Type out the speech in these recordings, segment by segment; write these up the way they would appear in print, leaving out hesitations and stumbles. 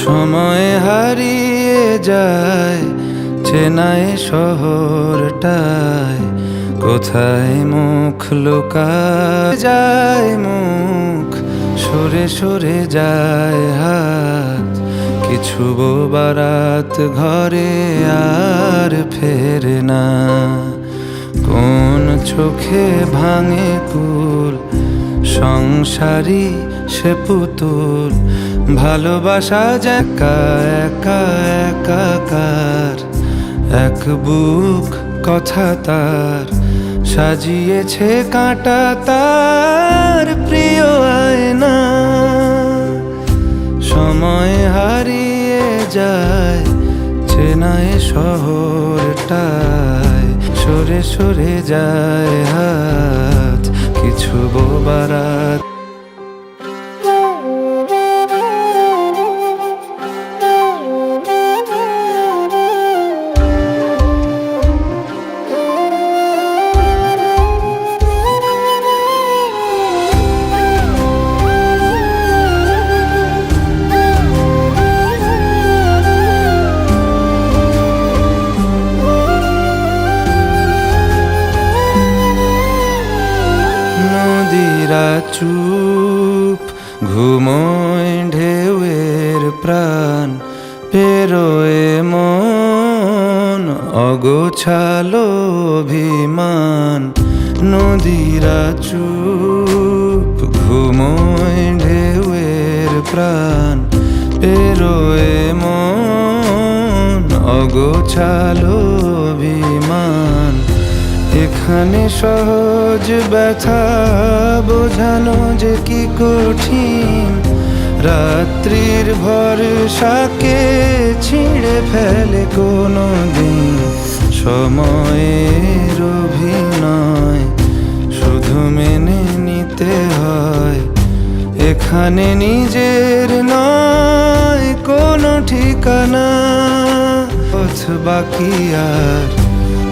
সময় হারিয়ে যায় চেনাই শহরটায়, কোথায় মুখ লুকায় যায় মুখ, সরে সরে যায় হাত, কিছু বারাত ঘরে আর ফেরে না। কোন চোখে ভাঙে কুল, সংসারী সে পুতুল, ভালোবাসা একা একা একাকার, এক বুক কথা তার সাজিয়েছে কাঁটা তার প্রিয় আয়না। সময় হারিয়ে যায় চেনাই শহরটায়, সরে সরে যায় হাত, কিছু বারাত। নদীরা চুপ ঘুমোয় ঢেউয়ের প্রাণ, পেরোয় মন অগোছালো অভিমান। নদীরা চুপ ঘুমোয় ঢেউয়ের প্রাণ, পেরোয় মন অগোছালো অভিমান। এখানে সহজ ব্যথা বোঝানো যে কি কঠিন, রাত্রির ভরসাকে ছিঁড়ে ফেলে কোনো দিন। সময়ের অভিনয় শুধু মেনে নিতে হয়, এখানে নিজের নয় কোনো ঠিকানা। পথ বাকি আর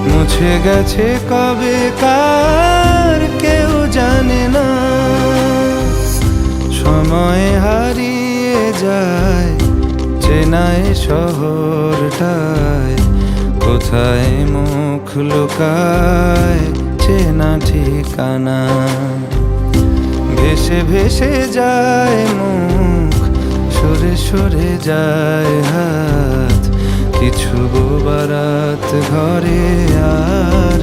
মুছে গেছে কবে কার কেউ জানে না। সময় হারিয়ে যায় চেনাই শহরটায়, কোথায় মুখ লুকায় চেনা ঠিকানা। ভেসে ভেসে যায় মুখ, সরে সরে যায় হাত, কিছু বারাত ঘরে আর